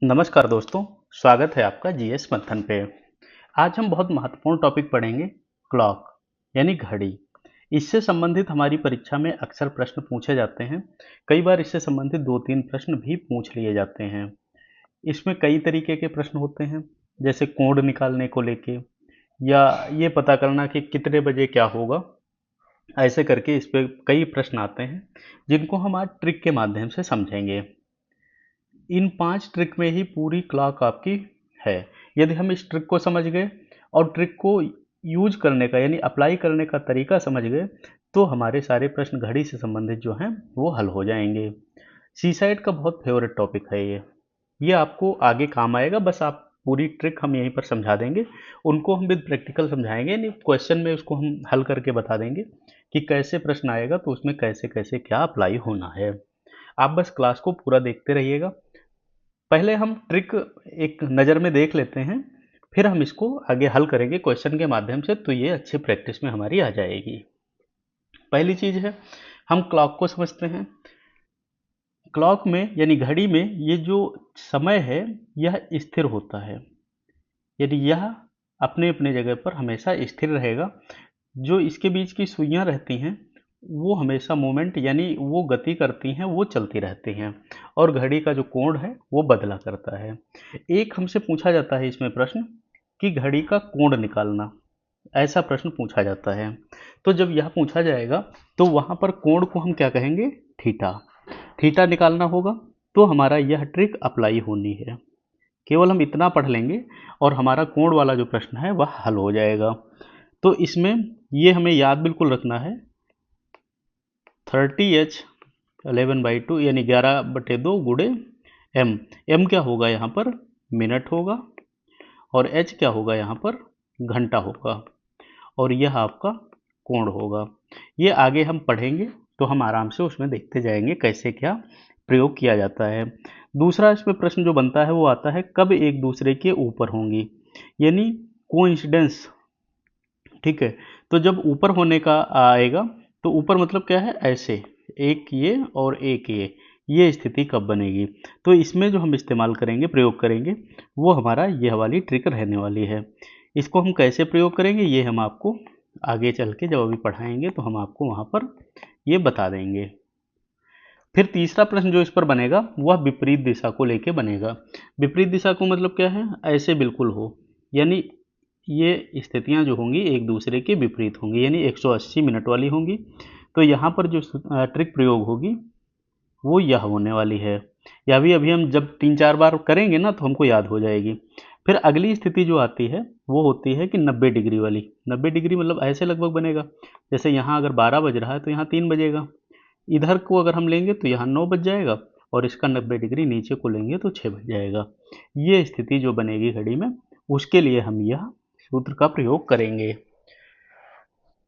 नमस्कार दोस्तों, स्वागत है आपका जीएस मंथन पे। आज हम बहुत महत्वपूर्ण टॉपिक पढ़ेंगे, क्लॉक यानी घड़ी। इससे संबंधित हमारी परीक्षा में अक्सर प्रश्न पूछे जाते हैं। कई बार इससे संबंधित 2-3 प्रश्न भी पूछ लिए जाते हैं। इसमें कई तरीके के प्रश्न होते हैं, जैसे कोड निकालने को लेके या ये पता करना कि कितने बजे क्या होगा। ऐसे करके इस पे कई प्रश्न आते हैं, जिनको हम आज ट्रिक के माध्यम से समझेंगे। इन 5 ट्रिक में ही पूरी क्लॉक आपकी है। यदि हम इस ट्रिक को समझ गए और ट्रिक को यूज करने का यानी अप्लाई करने का तरीका समझ गए, तो हमारे सारे प्रश्न घड़ी से संबंधित जो हैं वो हल हो जाएंगे। सीसाइड का बहुत फेवरेट टॉपिक है ये आपको आगे काम आएगा। बस आप पूरी ट्रिक हम यहीं पर समझा देंगे, उनको हम विद प्रैक्टिकल समझाएंगे, यानी क्वेश्चन में उसको हम हल करके बता देंगे कि कैसे प्रश्न आएगा तो उसमें कैसे कैसे क्या अप्लाई होना है। आप बस क्लास को पूरा देखते रहिएगा। पहले हम ट्रिक एक नज़र में देख लेते हैं, फिर हम इसको आगे हल करेंगे क्वेश्चन के माध्यम से, तो ये अच्छी प्रैक्टिस में हमारी आ जाएगी। पहली चीज़ है, हम क्लॉक को समझते हैं। क्लॉक में यानी घड़ी में ये जो समय है यह स्थिर होता है, यानी यह अपने अपने जगह पर हमेशा स्थिर रहेगा। जो इसके बीच की सुइयां रहती हैं वो हमेशा मूवमेंट यानी वो गति करती हैं, वो चलती रहती हैं, और घड़ी का जो कोण है वो बदला करता है। एक हमसे पूछा जाता है इसमें प्रश्न कि घड़ी का कोण निकालना, ऐसा प्रश्न पूछा जाता है। तो जब यह पूछा जाएगा तो वहाँ पर कोण को हम क्या कहेंगे, थीटा। थीटा निकालना होगा, तो हमारा यह ट्रिक अप्लाई होनी है। केवल हम इतना पढ़ लेंगे और हमारा कोण वाला जो प्रश्न है वह हल हो जाएगा। तो इसमें ये हमें याद बिल्कुल रखना है, 30H 11/2 यानी 11/2 गुणे एम। एम क्या होगा यहाँ पर, मिनट होगा, और एच क्या होगा यहाँ पर, घंटा होगा, और यह आपका कोण होगा। ये आगे हम पढ़ेंगे तो हम आराम से उसमें देखते जाएंगे कैसे क्या प्रयोग किया जाता है। दूसरा इसमें प्रश्न जो बनता है वो आता है, कब एक दूसरे के ऊपर होंगी, यानी कोइंसिडेंस। ठीक है, तो जब ऊपर होने का आएगा तो ऊपर मतलब क्या है, ऐसे एक ये और एक ये स्थिति कब बनेगी। तो इसमें जो हम इस्तेमाल करेंगे, प्रयोग करेंगे, वो हमारा यह वाली ट्रिक रहने वाली है। इसको हम कैसे प्रयोग करेंगे ये हम आपको आगे चल के जब अभी पढ़ाएंगे तो हम आपको वहाँ पर ये बता देंगे। फिर तीसरा प्रश्न जो इस पर बनेगा वह विपरीत दिशा को लेके बनेगा। विपरीत दिशा को मतलब क्या है, ऐसे बिल्कुल हो, यानी ये स्थितियां जो होंगी एक दूसरे के विपरीत होंगी, यानी 180 मिनट वाली होंगी। तो यहाँ पर जो ट्रिक प्रयोग होगी वो यह होने वाली है। या भी अभी हम जब 3-4 बार करेंगे ना तो हमको याद हो जाएगी। फिर अगली स्थिति जो आती है वो होती है कि 90 डिग्री वाली। 90 डिग्री मतलब ऐसे लगभग बनेगा, जैसे यहाँ अगर 12 बज रहा है तो यहाँ 3 बजेगा। इधर को अगर हम लेंगे तो यहाँ 9 बज जाएगा, और इसका 90 डिग्री नीचे को लेंगे तो 6 बज जाएगा। ये स्थिति जो बनेगी घड़ी में, उसके लिए हम यह सूत्र का प्रयोग करेंगे।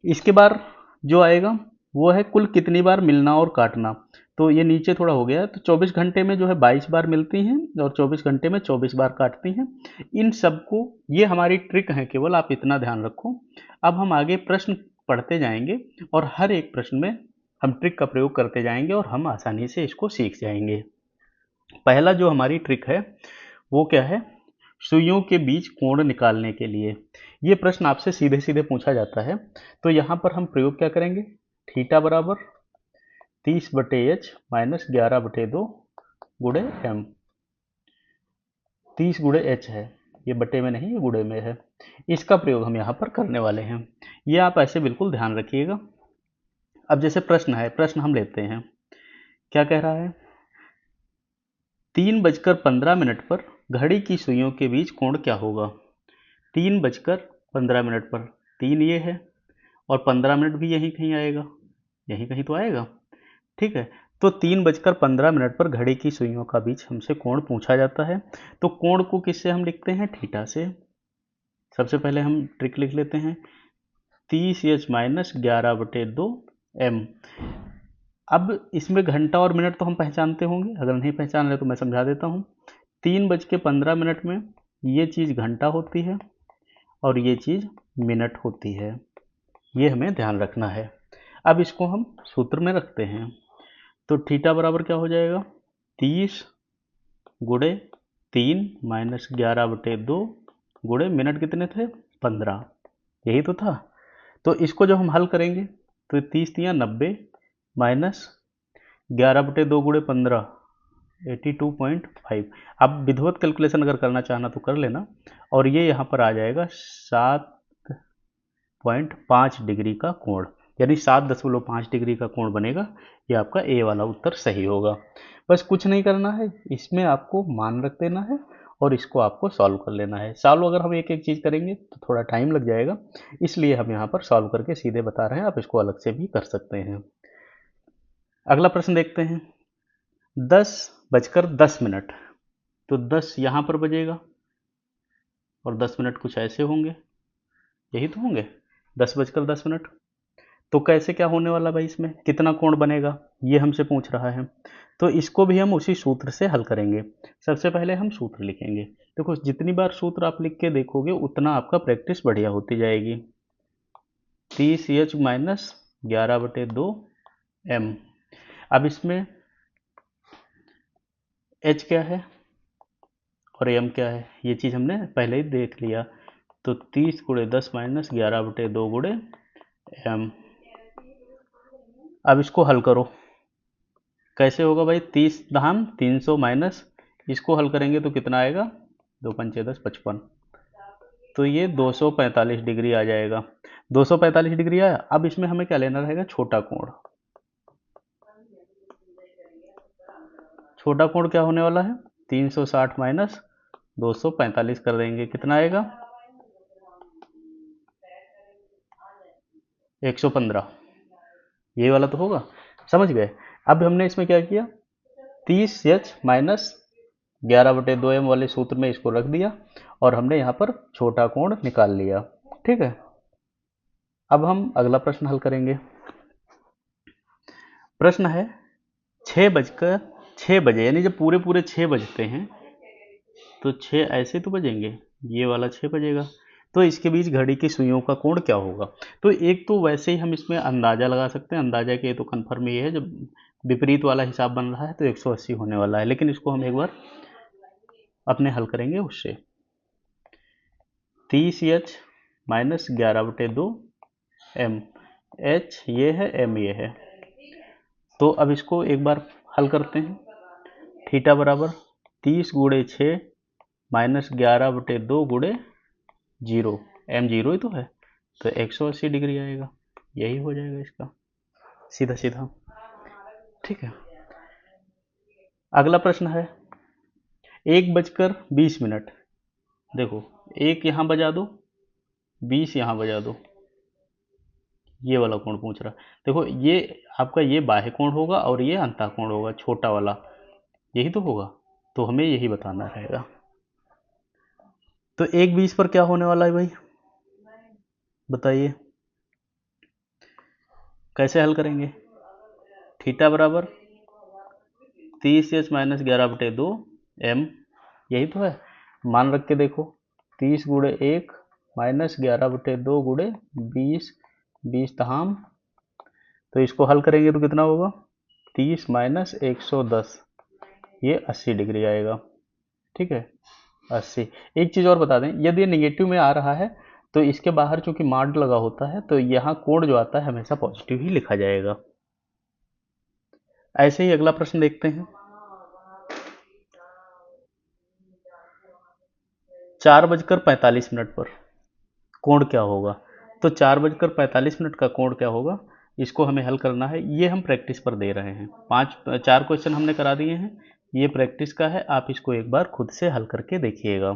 इसके बाद जो आएगा वो है कुल कितनी बार मिलना और काटना। तो ये नीचे थोड़ा हो गया है, तो 24 घंटे में जो है 22 बार मिलती हैं और 24 घंटे में 24 बार काटती हैं। इन सबको, ये हमारी ट्रिक है केवल, आप इतना ध्यान रखो। अब हम आगे प्रश्न पढ़ते जाएंगे और हर एक प्रश्न में हम ट्रिक का प्रयोग करते जाएंगे और हम आसानी से इसको सीख जाएंगे। पहला जो हमारी ट्रिक है वो क्या है, सुइयों के बीच कोण निकालने के लिए। ये प्रश्न आपसे सीधे सीधे पूछा जाता है। तो यहाँ पर हम प्रयोग क्या करेंगे, थीटा बराबर 30/h माइनस 11/2 गुणे एम। 30 गुणे एच है, ये बटे में नहीं, ये गुणे में है। इसका प्रयोग हम यहाँ पर करने वाले हैं। ये आप ऐसे बिल्कुल ध्यान रखिएगा। अब जैसे प्रश्न है, प्रश्न हम लेते हैं, क्या कह रहा है, 3:15 पर घड़ी की सुइयों के बीच कोण क्या होगा। 3:15 पर, 3 ये है और 15 मिनट भी यहीं कहीं आएगा, यहीं कहीं तो आएगा। ठीक है, तो 3:15 पर घड़ी की सुइयों का बीच हमसे कोण पूछा जाता है। तो कोण को किससे हम लिखते हैं, थीटा से। सबसे पहले हम ट्रिक लिख लेते हैं, 30H माइनस 11/2 एम। अब इसमें घंटा और मिनट तो हम पहचानते होंगे, अगर नहीं पहचान रहे तो मैं समझा देता हूँ। 3:15 में ये चीज़ घंटा होती है और ये चीज़ मिनट होती है, ये हमें ध्यान रखना है। अब इसको हम सूत्र में रखते हैं, तो थीटा बराबर क्या हो जाएगा, 30 गुणे 3 माइनस 11/2 गुणे मिनट कितने थे 15, यही तो था। तो इसको जब हम हल करेंगे तो 30 तियाँ 90 माइनस 11/2 गुणे 15 82.5। अब विधिवत कैलकुलेशन अगर करना चाहना तो कर लेना, और ये यहाँ पर आ जाएगा 7.5 डिग्री का कोण, यानी 7.5 डिग्री का कोण बनेगा। ये आपका ए वाला उत्तर सही होगा। बस कुछ नहीं करना है, इसमें आपको मान रख देना है और इसको आपको सॉल्व कर लेना है। सॉल्व अगर हम एक एक चीज़ करेंगे तो थोड़ा टाइम लग जाएगा, इसलिए हम यहाँ पर सॉल्व करके सीधे बता रहे हैं, आप इसको अलग से भी कर सकते हैं। अगला प्रश्न देखते हैं। 10:10 तो 10 यहाँ पर बजेगा और 10 मिनट कुछ ऐसे होंगे, यही तो होंगे 10:10। तो कैसे क्या होने वाला भाई, इसमें कितना कोण बनेगा ये हमसे पूछ रहा है। तो इसको भी हम उसी सूत्र से हल करेंगे। सबसे पहले हम सूत्र लिखेंगे। देखो जितनी बार सूत्र आप लिख के देखोगे उतना आपका प्रैक्टिस बढ़िया होती जाएगी। 30H minus 11/2 m। अब इसमें h क्या है और m क्या है, ये चीज़ हमने पहले ही देख लिया। तो 30 गुणे 10 माइनस 11/2 गुणे m। अब इसको हल करो, कैसे होगा भाई, 30 धाम 300 माइनस इसको हल करेंगे तो कितना आएगा, 2 पंचे 10 55। तो ये 245 डिग्री आ जाएगा। 245 डिग्री आया। अब इसमें हमें क्या लेना रहेगा, छोटा कोण। छोटा कोण क्या होने वाला है, 360 माइनस 245 कर देंगे, कितना आएगा 115। ये वाला तो होगा, समझ गए। अब हमने इसमें क्या किया, 30H माइनस 11/2m वाले सूत्र में इसको रख दिया और हमने यहाँ पर छोटा कोण निकाल लिया। ठीक है, अब हम अगला प्रश्न हल करेंगे। प्रश्न है 6 बजे, यानी जब पूरे पूरे 6 बजते हैं तो 6 ऐसे तो बजेंगे, ये वाला 6 बजेगा, तो इसके बीच घड़ी की सुइयों का कोण क्या होगा। तो एक तो वैसे ही हम इसमें अंदाज़ा लगा सकते हैं, अंदाज़ा के तो कन्फर्म ये है, जब विपरीत वाला हिसाब बन रहा है तो 180 होने वाला है, लेकिन इसको हम एक बार अपने हल करेंगे उससे। 30H माइनस 11/2 m, h ये है m ये है। तो अब इसको एक बार हल करते हैं। थीटा बराबर 30 गुणे 6 माइनस 11/2 गुणे 0, m 0 ही तो है, तो 180 डिग्री आएगा, यही हो जाएगा इसका सीधा सीधा। ठीक है, अगला प्रश्न है 1:20। देखो 1 यहाँ बजा दो, 20 यहाँ बजा दो, ये वाला कोण पूछ रहा। देखो ये आपका ये बाह्य कोण होगा और ये अंतः कोण होगा, छोटा वाला, यही तो होगा, तो हमें यही बताना रहेगा। तो 1:20 पर क्या होने वाला है भाई, बताइए कैसे हल करेंगे। थीटा बराबर 30H माइनस 11/2 m, यही तो है। मान रख के देखो, 30 गुणे 1 माइनस 11/2 गुणे 20, 20 धाम, तो इसको हल करेंगे तो कितना होगा, 30 माइनस 110, ये 80 डिग्री आएगा। ठीक है, 80। एक चीज़ और बता दें, यदि ये निगेटिव में आ रहा है तो इसके बाहर चूंकि मार्क लगा होता है तो यहाँ कोण जो आता है हमेशा पॉजिटिव ही लिखा जाएगा। ऐसे ही अगला प्रश्न देखते हैं। 4:45 पर कोण क्या होगा। तो 4:45 का कोण क्या होगा, इसको हमें हल करना है। ये हम प्रैक्टिस पर दे रहे हैं, 4 क्वेश्चन हमने करा दिए हैं, ये प्रैक्टिस का है। आप इसको एक बार खुद से हल करके देखिएगा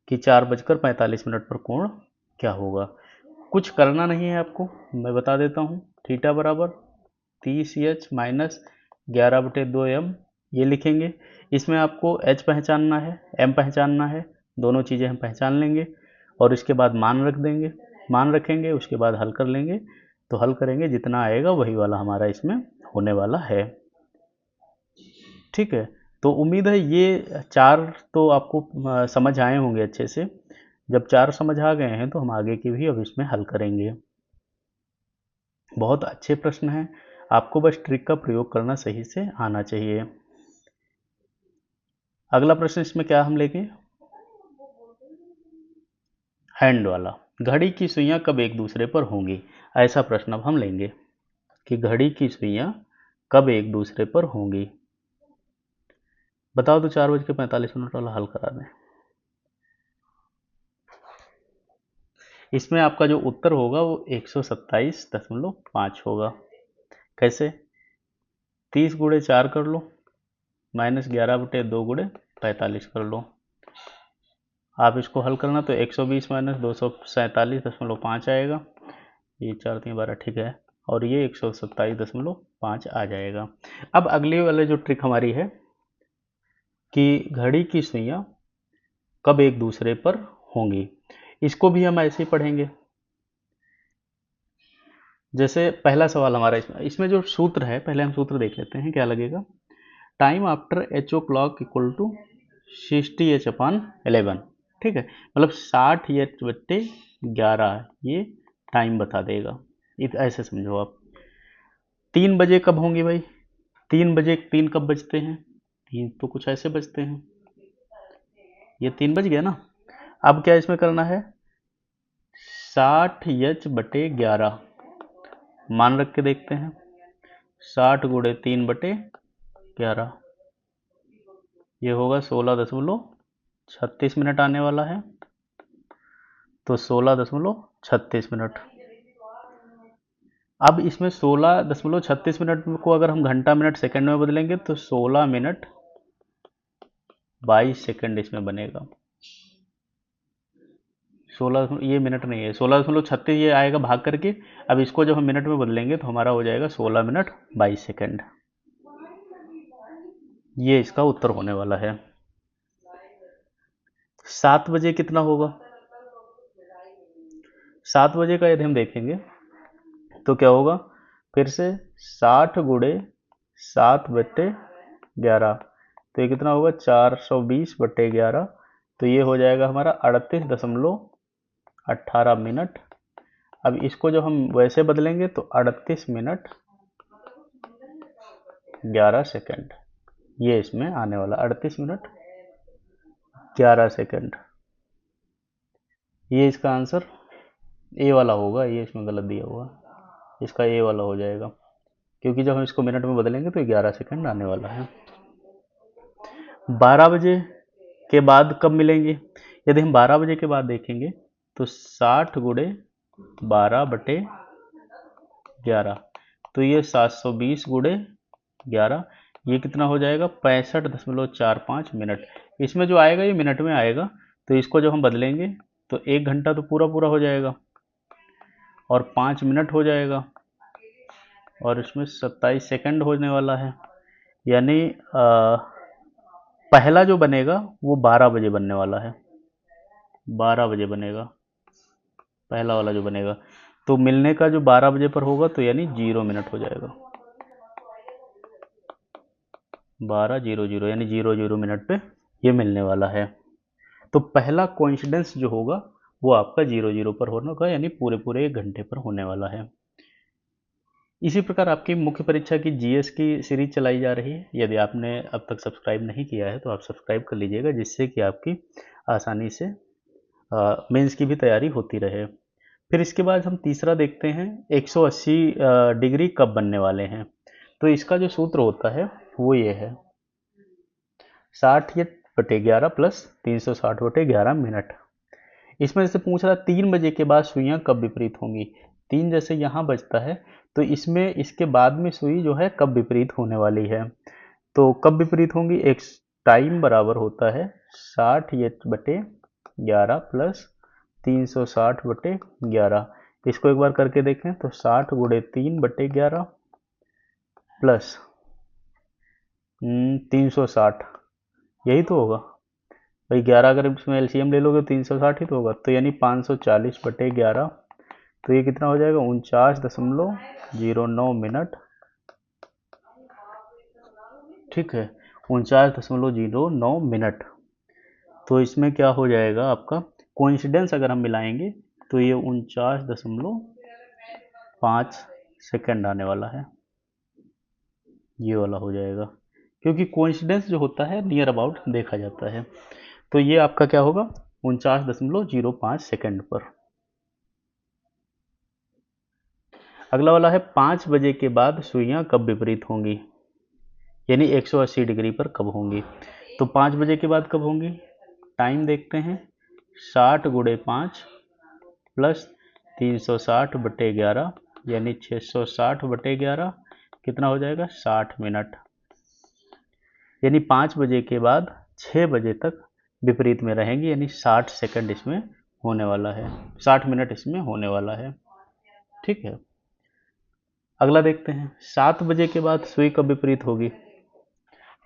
कि 4:45 पर कोण क्या होगा। कुछ करना नहीं है आपको, मैं बता देता हूँ। थीटा बराबर 30H माइनस 11/2 m, ये लिखेंगे। इसमें आपको h पहचानना है, m पहचानना है, दोनों चीज़ें हम पहचान लेंगे और इसके बाद मान रख देंगे, मान रखेंगे, उसके बाद हल कर लेंगे। तो हल करेंगे, जितना आएगा वही वाला हमारा इसमें होने वाला है। ठीक है, तो उम्मीद है ये 4 तो आपको समझ आए होंगे अच्छे से। जब 4 समझ आ गए हैं तो हम आगे की भी अब इसमें हल करेंगे। बहुत अच्छे प्रश्न हैं, आपको बस ट्रिक का प्रयोग करना सही से आना चाहिए। अगला प्रश्न इसमें क्या हम लेंगे, हैंड वाला, घड़ी की सुइयां कब एक दूसरे पर होंगी, ऐसा प्रश्न अब हम लेंगे कि घड़ी की सुइयां कब एक दूसरे पर होंगी। बताओ तो 4:45 वाला हल करा दें। इसमें आपका जो उत्तर होगा वो 127.5 होगा। कैसे, 30 गुणे 4 कर लो, -11/2 × 45 कर लो। आप इसको हल करना तो 120 - 247.5 आएगा। ये 4 3 12 ठीक है, और ये 127.5 आ जाएगा। अब अगली वाले जो ट्रिक हमारी है कि घड़ी की सुइयां कब एक दूसरे पर होंगी, इसको भी हम ऐसे ही पढ़ेंगे। जैसे पहला सवाल हमारा इसमें जो सूत्र है, पहले हम सूत्र देख लेते हैं क्या लगेगा। Time after H o'clock equal to 60h/11, ठीक है, मतलब 60h/11 ये टाइम बता देगा। ऐसे समझो आप। 3 बजे कब होंगे भाई, 3 बजे, 3 कब बजते हैं, 3 तो कुछ ऐसे बजते हैं, ये 3 बज गया ना। अब क्या इसमें करना है, 60h/11 मान रख के देखते हैं, 60 गुणे 3/11, ये होगा 16.36 आने वाला है। तो 16.36। अब इसमें 16.36 को अगर हम घंटा मिनट सेकंड में बदलेंगे तो 16 मिनट 22 सेकंड इसमें बनेगा। 16, ये मिनट नहीं है, 16.36 ये आएगा भाग करके। अब इसको जब हम मिनट में बदलेंगे तो हमारा हो जाएगा 16 मिनट 22 सेकंड। ये इसका उत्तर होने वाला है। 7 बजे कितना होगा, 7 बजे का यदि हम देखेंगे तो क्या होगा, फिर से 60 गुणे 7/11, तो ये कितना होगा 420/11, तो ये हो जाएगा हमारा 38.18 मिनट। अब इसको जब हम वैसे बदलेंगे तो 38 मिनट 11 सेकंड, ये इसमें आने वाला 38 मिनट 11 सेकंड। ये इसका आंसर ए वाला होगा, ये इसमें गलत दिया हुआ, इसका ए वाला हो जाएगा, क्योंकि जब हम इसको मिनट में बदलेंगे तो 11 सेकंड आने वाला है। 12 बजे के बाद कब मिलेंगे, यदि हम 12 बजे के बाद देखेंगे तो 60 गुणे 12/11, तो ये 720 गुणे 11, ये कितना हो जाएगा 65.45 मिनट। इसमें जो आएगा ये मिनट में आएगा, तो इसको जब हम बदलेंगे तो 1 घंटा तो पूरा पूरा हो जाएगा और 5 मिनट हो जाएगा, और इसमें 27 सेकंड होने वाला है। यानी पहला जो बनेगा वो 12 बजे बनने वाला है, 12 बजे बनेगा पहला वाला जो बनेगा। तो मिलने का जो 12 बजे पर होगा तो यानी 0 मिनट हो जाएगा, 12:00 यानी 00 मिनट पे ये मिलने वाला है। तो पहला कोइंसिडेंस जो होगा वो आपका 00 पर होने का, यानी पूरे पूरे 1 घंटे पर होने वाला है। इसी प्रकार आपकी मुख्य परीक्षा की जीएस की सीरीज चलाई जा रही है। यदि आपने अब तक सब्सक्राइब नहीं किया है तो आप सब्सक्राइब कर लीजिएगा, जिससे कि आपकी आसानी से मेंस की भी तैयारी होती रहे। फिर इसके बाद हम तीसरा देखते हैं, 180 डिग्री कब बनने वाले हैं। तो इसका जो सूत्र होता है वो ये है, 60/11 प्लस 360/11 मिनट। इसमें से पूछ रहा 3 बजे के बाद सुइयां कब विपरीत होंगी। 3 जैसे यहाँ बजता है तो इसमें इसके बाद में सुई जो है कब विपरीत होने वाली है। तो कब विपरीत होंगी, एक टाइम बराबर होता है 60h/11 प्लस 360/11। इसको एक बार करके देखें तो 60 गुणे 3/11 प्लस 360, यही तो होगा भाई। 11 अगर इसमें एलसीएम ले लोगे 360 ही तो होगा, तो यानी 540/11, तो ये कितना हो जाएगा 49.09 मिनट। ठीक है, 49.09 मिनट। तो इसमें क्या हो जाएगा आपका कोइंसिडेंस अगर हम मिलाएंगे तो ये 49.5 सेकंड आने वाला है, ये वाला हो जाएगा, क्योंकि कोइंसिडेंस जो होता है नियर अबाउट देखा जाता है। तो ये आपका क्या होगा 49.05 सेकंड पर। अगला वाला है 5 बजे के बाद सुइयां कब विपरीत होंगी, यानी 180 डिग्री पर कब होंगी। तो 5 बजे के बाद कब होंगी, टाइम देखते हैं, 60 गुणे 5 प्लस 360/11 यानी 660/11 कितना हो जाएगा 60 मिनट। यानी 5 बजे के बाद 6 बजे तक विपरीत में रहेंगी, यानी 60 सेकंड इसमें होने वाला है, 60 मिनट इसमें होने वाला है। ठीक है, अगला देखते हैं 7 बजे के बाद सुई कब विपरीत होगी।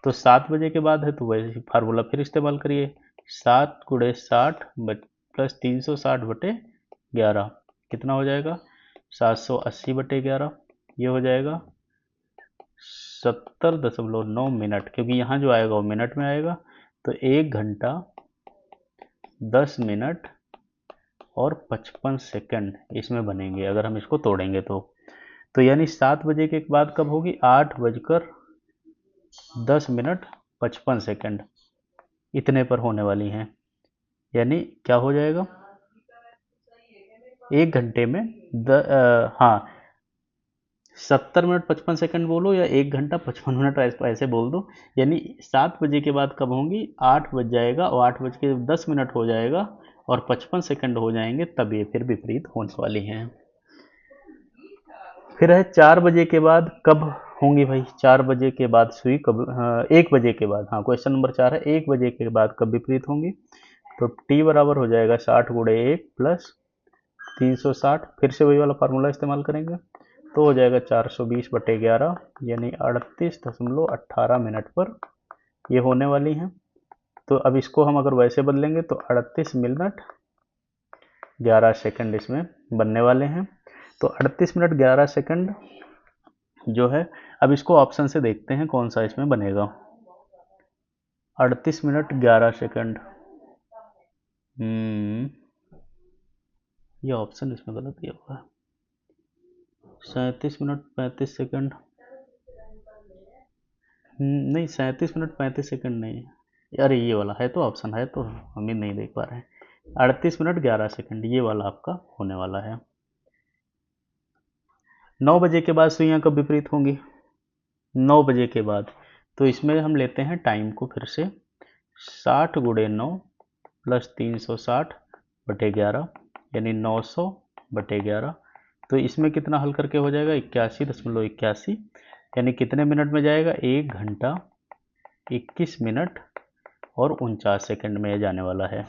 तो 7 बजे के बाद है तो वैसे फार्मूला फिर इस्तेमाल करिए, 7 गुणे 60 प्लस 360/11 कितना हो जाएगा 780/11, ये हो जाएगा 70.9 मिनट, क्योंकि यहाँ जो आएगा वो मिनट में आएगा। तो 1 घंटा 10 मिनट और 55 सेकंड इसमें बनेंगे अगर हम इसको तोड़ेंगे तो यानी 7 बजे के बाद कब होगी 8:10 55 सेकंड इतने पर होने वाली हैं। यानी क्या हो जाएगा 1 घंटे में 70 मिनट 55 सेकंड बोलो या 1 घंटा 55 मिनट ऐसे बोल दो। यानी 7 बजे के बाद कब होंगी 8 बज जाएगा और 8:10 हो जाएगा और 55 सेकंड हो जाएंगे, तब ये फिर विपरीत होने वाली हैं। फिर है 4 बजे के बाद कब होंगी भाई, 4 बजे के बाद सुई कब 1 बजे के बाद, हाँ क्वेश्चन नंबर 4 है 1 बजे के बाद कब विपरीत होंगी। तो टी बराबर हो जाएगा 60 गुणे 1 प्लस 360, फिर से वही वाला फार्मूला इस्तेमाल करेंगे तो हो जाएगा 420/11 यानी 38.18 मिनट पर ये होने वाली हैं। तो अब इसको हम अगर वैसे बदलेंगे तो 38 मिनट 11 सेकंड इसमें बनने वाले हैं। तो 38 मिनट 11 सेकंड जो है, अब इसको ऑप्शन से देखते हैं कौन सा इसमें बनेगा। 38 मिनट 11 सेकंड, ये ऑप्शन इसमें गलत दिया हुआ है। 37 मिनट 35 सेकंड, नहीं 37 मिनट 35 सेकंड नहीं है, अरे ये वाला है तो ऑप्शन है तो हम ही नहीं देख पा रहे हैं। 38 मिनट 11 सेकंड ये वाला आपका होने वाला है। 9 बजे के बाद सुइयां कब विपरीत होंगी, 9 बजे के बाद। तो इसमें हम लेते हैं टाइम को फिर से, 60 गुणे 9 प्लस 360/11 यानी 900/11। तो इसमें कितना हल करके हो जाएगा 81.81, यानी कितने मिनट में जाएगा 1 घंटा 21 मिनट और 49 सेकंड में जाने वाला है।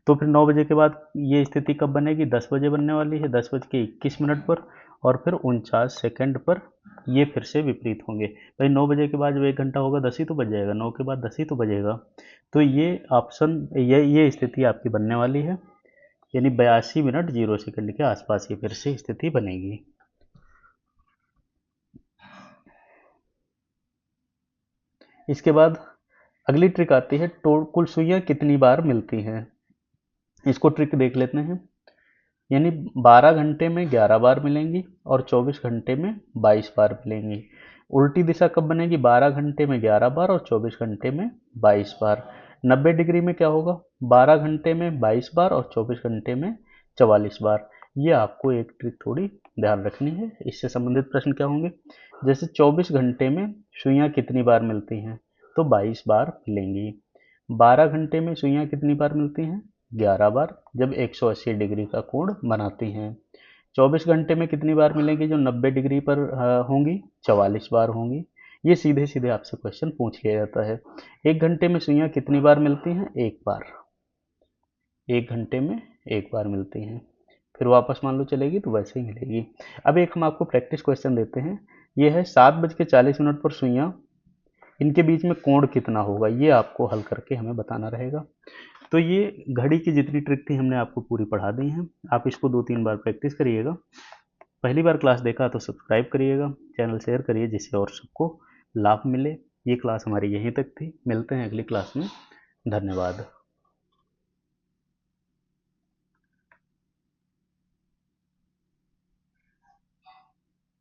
तो फिर 9 बजे के बाद ये स्थिति कब बनेगी 10 बजे बनने वाली है, 10:21 पर और फिर 49 सेकंड पर ये फिर से विपरीत होंगे। भाई 9 बजे के बाद जब 1 घंटा होगा 10 ही तो बज जाएगा, 9 के बाद 10 ही तो बजेगा। तो ये ऑप्शन ये स्थिति आपकी बनने वाली है, यानी 82 मिनट 0 सेकंड के आसपास ये फिर से स्थिति बनेगी। इसके बाद अगली ट्रिक आती है कुल सुइयां कितनी बार मिलती हैं। इसको ट्रिक देख लेते हैं। यानी 12 घंटे में 11 बार मिलेंगी और 24 घंटे में 22 बार मिलेंगी। उल्टी दिशा कब बनेगी 12 घंटे में 11 बार और 24 घंटे में 22 बार। 90 डिग्री में क्या होगा 12 घंटे में 22 बार और 24 घंटे में 44 बार। ये आपको एक ट्रिक थोड़ी ध्यान रखनी है। इससे संबंधित प्रश्न क्या होंगे, जैसे 24 घंटे में सुइयां कितनी बार मिलती हैं तो 22 बार मिलेंगी। 12 घंटे में सुइयां कितनी बार मिलती हैं 11 बार, जब 180 डिग्री का कोण बनाती हैं। 24 घंटे में कितनी बार मिलेंगी जो 90 डिग्री पर होंगी 44 बार होंगी। ये सीधे सीधे आपसे क्वेश्चन पूछ लिया जाता है। 1 घंटे में सुइयां कितनी बार मिलती हैं 1 बार, 1 घंटे में 1 बार मिलती हैं, फिर वापस मान लो चलेगी तो वैसे ही मिलेगी। अब एक हम आपको प्रैक्टिस क्वेश्चन देते हैं। ये है 7:40 पर सुइयां, इनके बीच में कोण कितना होगा, ये आपको हल करके हमें बताना रहेगा। तो ये घड़ी की जितनी ट्रिक थी हमने आपको पूरी पढ़ा दी हैं। आप इसको 2-3 बार प्रैक्टिस करिएगा। पहली बार क्लास देखा तो सब्सक्राइब करिएगा, चैनल शेयर करिए जिससे और सबको लाभ मिले। ये क्लास हमारी यहीं तक थी, मिलते हैं अगली क्लास में। धन्यवाद।